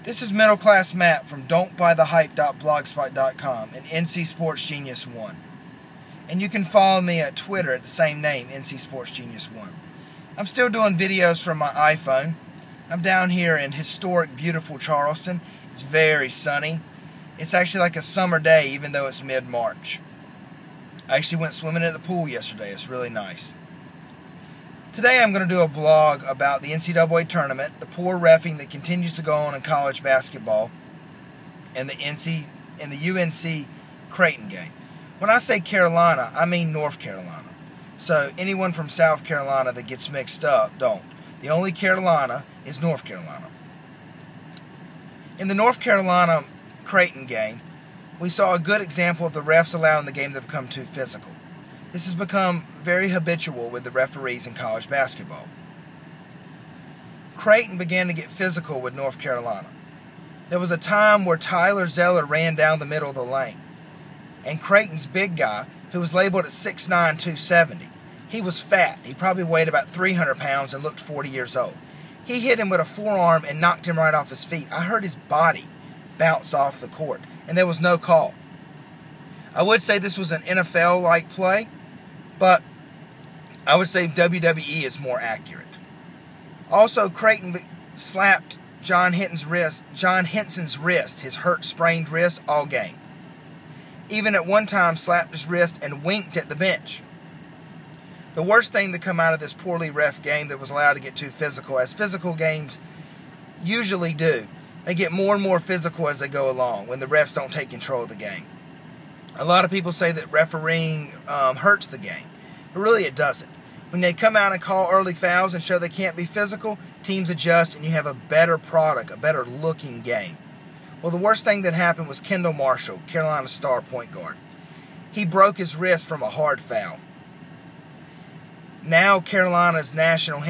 This is Middle Class Matt from don'tbuythehype.blogspot.com and NC Sports Genius 1. And you can follow me at Twitter at the same name, NC Sports Genius 1. I'm still doing videos from my iPhone. I'm down here in historic, beautiful Charleston. It's very sunny. It's actually like a summer day, even though it's mid-March. I actually went swimming at the pool yesterday. It's really nice. Today I'm going to do a blog about the NCAA tournament, the poor reffing that continues to go on in college basketball, and the UNC Creighton game. When I say Carolina, I mean North Carolina. So anyone from South Carolina that gets mixed up, don't. The only Carolina is North Carolina. In the North Carolina Creighton game, we saw a good example of the refs allowing the game to become too physical. This has become very habitual with the referees in college basketball. Creighton began to get physical with North Carolina. There was a time where Tyler Zeller ran down the middle of the lane, and Creighton's big guy, who was labeled at 6'9", 270, he was fat. He probably weighed about 300 pounds and looked 40 years old. He hit him with a forearm and knocked him right off his feet. I heard his body bounce off the court, and there was no call. I would say this was an NFL-like play, but I would say WWE is more accurate. Also, Creighton slapped John Henson's wrist, his hurt, sprained wrist, all game. Even at one time slapped his wrist and winked at the bench. The worst thing to come out of this poorly ref game that was allowed to get too physical, as physical games usually do, they get more and more physical as they go along when the refs don't take control of the game. A lot of people say that refereeing hurts the game, but really it doesn't. When they come out and call early fouls and show they can't be physical, teams adjust and you have a better product, a better looking game. Well, the worst thing that happened was Kendall Marshall, Carolina's star point guard. He broke his wrist from a hard foul. Now Carolina's national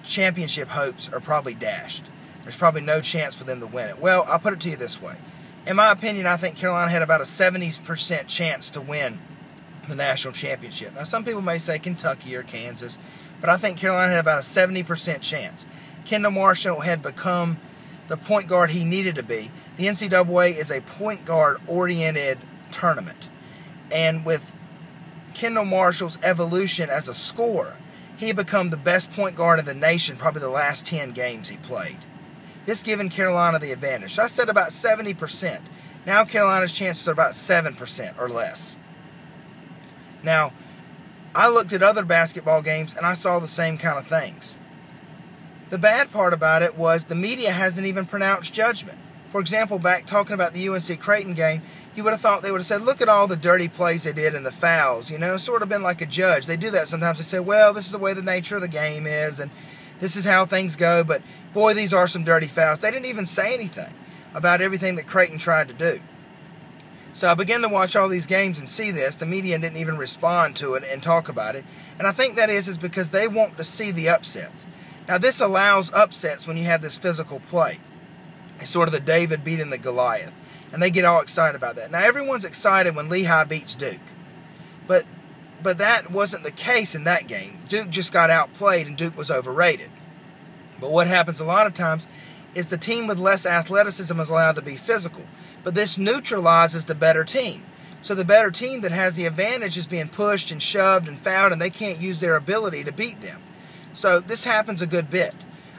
championship hopes are probably dashed. There's probably no chance for them to win it. Well, I'll put it to you this way. In my opinion, I think Carolina had about a 70% chance to win the national championship. Now, some people may say Kentucky or Kansas, but I think Carolina had about a 70% chance. Kendall Marshall had become the point guard he needed to be. The NCAA is a point guard-oriented tournament. And with Kendall Marshall's evolution as a scorer, he had become the best point guard in the nation probably the last 10 games he played. This giving Carolina the advantage. So I said about 70%. Now Carolina's chances are about 7% or less. Now, I looked at other basketball games and I saw the same kind of things. The bad part about it was the media hasn't even pronounced judgment. For example, back talking about the UNC Creighton game, you would have thought they would have said, look at all the dirty plays they did and the fouls, sort of been like a judge. They do that sometimes. They say, well, this is the way the nature of the game is and this is how things go, but boy, these are some dirty fouls. They didn't even say anything about everything that Creighton tried to do. So I began to watch all these games and see this. The media didn't even respond to it and talk about it. And I think that is because they want to see the upsets. Now, this allows upsets when you have this physical play. It's sort of the David beating the Goliath. And they get all excited about that. Now, everyone's excited when Lehigh beats Duke. But that wasn't the case in that game. Duke just got outplayed and Duke was overrated. But what happens a lot of times is the team with less athleticism is allowed to be physical. But this neutralizes the better team. So the better team that has the advantage is being pushed and shoved and fouled, and they can't use their ability to beat them. So this happens a good bit.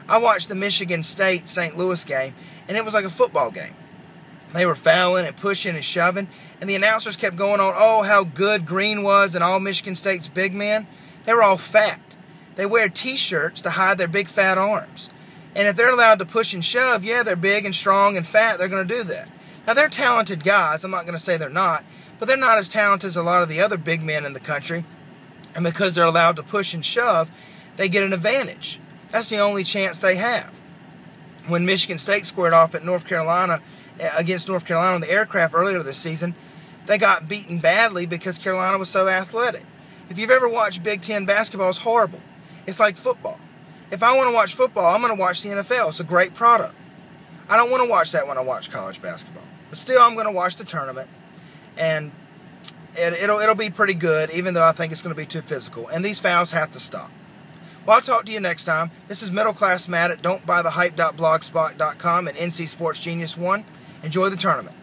I watched the Michigan State-St. Louis game, and it was like a football game. They were fouling and pushing and shoving, and the announcers kept going on, oh, how good Green was and all Michigan State's big men. They were all fat. They wear T-shirts to hide their big fat arms. And if they're allowed to push and shove, yeah, they're big and strong and fat, they're going to do that. Now, they're talented guys. I'm not going to say they're not, but they're not as talented as a lot of the other big men in the country. And because they're allowed to push and shove, they get an advantage. That's the only chance they have. When Michigan State squared off at against North Carolina on the aircraft earlier this season, they got beaten badly because Carolina was so athletic. If you've ever watched Big Ten basketball, it's horrible. It's like football. If I want to watch football, I'm going to watch the NFL. It's a great product. I don't want to watch that when I watch college basketball. But still, I'm going to watch the tournament, and it'll be pretty good, even though I think it's going to be too physical. And these fouls have to stop. Well, I'll talk to you next time. This is Middle Class Matt at don'tbuythehype.blogspot.com and NC Sports Genius 1. Enjoy the tournament.